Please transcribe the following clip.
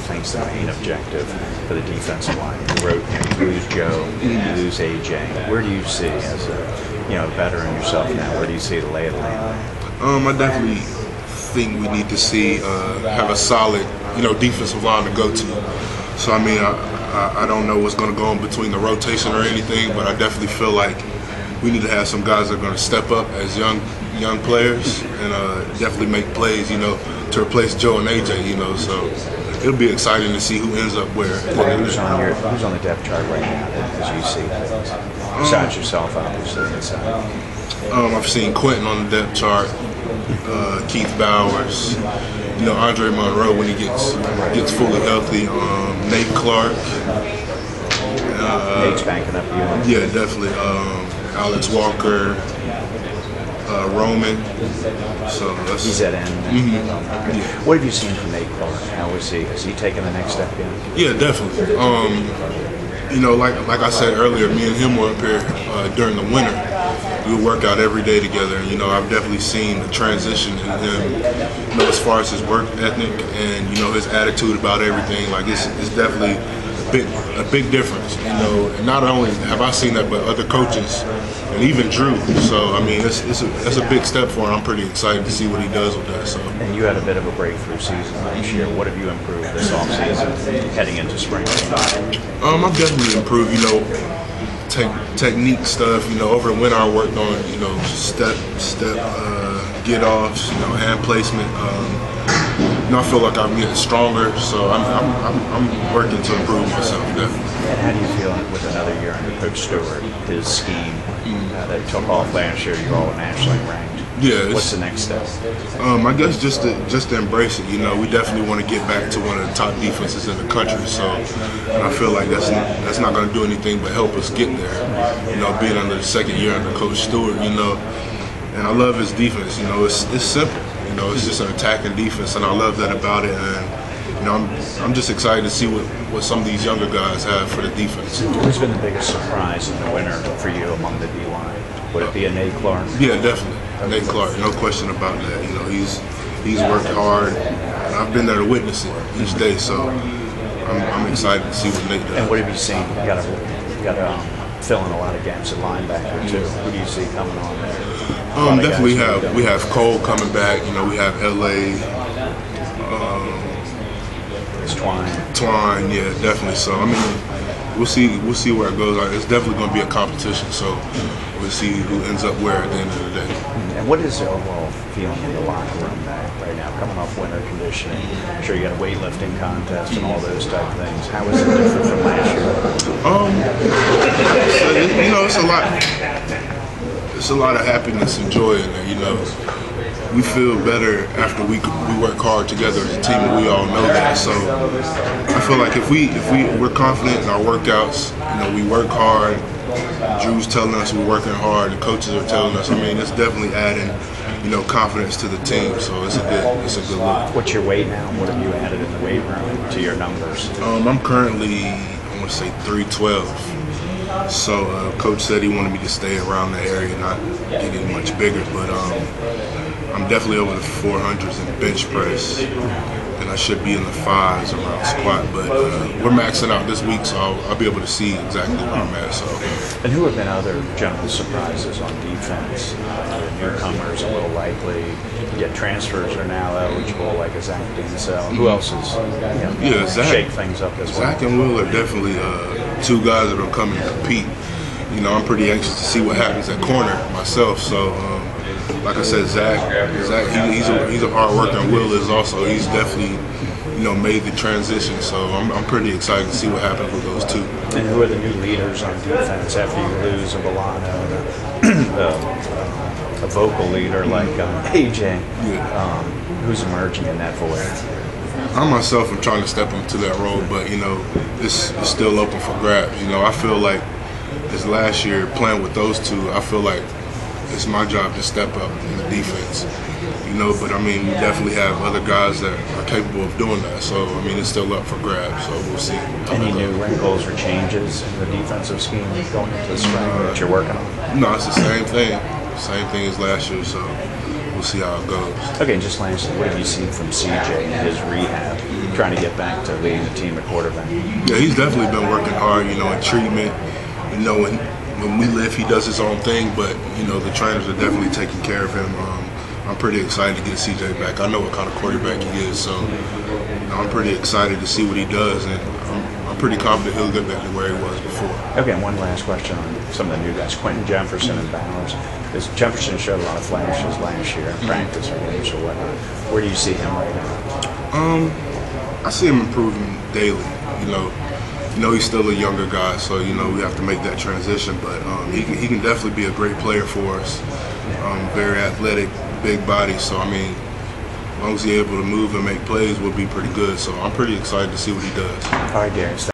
think's the main objective for the defensive line? You lose Joe, you lose AJ. Where do you see, as a veteran yourself now, where do you see the lay of the land? I definitely think we need to see have a solid, defensive line to go to. So I mean, I don't know what's going to go in between the rotation or anything, but I definitely feel like we need to have some guys that are going to step up as young players and definitely make plays, to replace Joe and AJ, So it'll be exciting to see who ends up where. Who's on the depth chart right now as you see things? Besides yourself, obviously. I've seen Quentin on the depth chart, Keith Bowers, Andre Monroe when he gets fully healthy, Nate Clark. Nate's banking up you. Yeah, definitely. Alex Walker, Roman. So he's at end. Mm-hmm. What have you seen from Nate Clark? How is he? Has he taken the next step yet? Yeah, definitely. Like I said earlier, me and him were up here during the winter. We would work out every day together. And, I've definitely seen the transition in him, as far as his work ethic and, his attitude about everything. Like, it's definitely a big difference, And not only have I seen that, but other coaches and even Drew. So, I mean, it's a big step for him. I'm pretty excited to see what he does with that. So. And you had a bit of a breakthrough season last year. What have you improved this offseason heading into spring? I've definitely improved, technique stuff, over the winter I worked on, step get offs, hand placement. I feel like I'm getting stronger, so I'm working to improve myself, definitely. And how do you feel with another year under Coach Stewart, his scheme that took off last year? You're all nationally ranked. Yeah. What's the next step? I guess just to embrace it. We definitely want to get back to one of the top defenses in the country. So I feel like that's not going to do anything but help us get there. Being under the second year under Coach Stewart, and I love his defense. It's simple. It's just an attacking defense, and I love that about it. And I'm just excited to see what some of these younger guys have for the defense. Who's been the biggest surprise in the winter for you among the D-line? Would it be a Nate Clark? Yeah, definitely. Nate Clark, no question about that. He's worked hard, and I've been there to witness it each day. So I'm excited to see what Nate does. And what have you seen? You got to fill in a lot of gaps at linebacker too. Who do you see coming on there? Definitely we have Cole coming back. We have LA. It's Twine, yeah, definitely. So I mean, we'll see where it goes. It's definitely going to be a competition. So we'll see who ends up where at the end of the day. And what is the overall feeling in the locker room right now, coming off winter conditioning? I'm sure you got a weightlifting contest and all those type of things. How is it different from last year? It's a lot of happiness and joy in there. We feel better after we work hard together as a team, and we all know that. So I feel like if we're confident in our workouts, we work hard. Drew's telling us we're working hard. The coaches are telling us. I mean, it's definitely adding, confidence to the team. So it's a good look. What's your weight now? What have you added in the weight room to your numbers? I'm currently, I want to say 312. So coach said he wanted me to stay around that area, not getting much bigger. But I'm definitely over the 400s in bench press, and I should be in the 5s around squat. But we're maxing out this week, so I'll be able to see exactly where I'm at. So. And who have been other general surprises on defense? Newcomers a little likely, yet transfers are now eligible, like a Zach Dinsell. Who else is Zach, shake things up as well? Zach and Will are definitely two guys that are coming to compete. I'm pretty anxious to see what happens at corner myself. So, like I said, Zach, he's a hard worker, and Will is also. He's definitely, made the transition. So I'm pretty excited to see what happens with those two. And who are the new leaders on defense after you lose a Milano, a vocal leader like AJ? Who's emerging in that void? I myself am trying to step into that role, but it's still open for grabs. I feel like this last year playing with those two, I feel like it's my job to step up in the defense. But I mean, we definitely have other guys that are capable of doing that. So I mean, it's still up for grabs. So we'll see. Any new wrinkles or changes in the defensive scheme going into the spring that you're working on? No, it's the same thing. Same thing as last year. So we'll see how it goes. Okay, and just lastly, what have you seen from CJ in his rehab? trying to get back to leading the team at quarterback? Yeah, he's definitely been working hard, you know, in treatment. You know, when we live, he does his own thing, but, you know, the trainers are definitely taking care of him. I'm pretty excited to get CJ back. I know what kind of quarterback he is, so I'm pretty excited to see what he does, and I'm pretty confident he'll get back to where he was before. Okay, and one last question on some of the new guys, Quentin Jefferson and Bowers. Because Jefferson showed a lot of flashes last year in practice or games or whatnot. Where do you see him right now? I see him improving daily. You know, he's still a younger guy, so you know we have to make that transition. But he can definitely be a great player for us. Very athletic, big body. So I mean, as long as he's able to move and make plays, we'll be pretty good. So I'm pretty excited to see what he does. All right, Gary.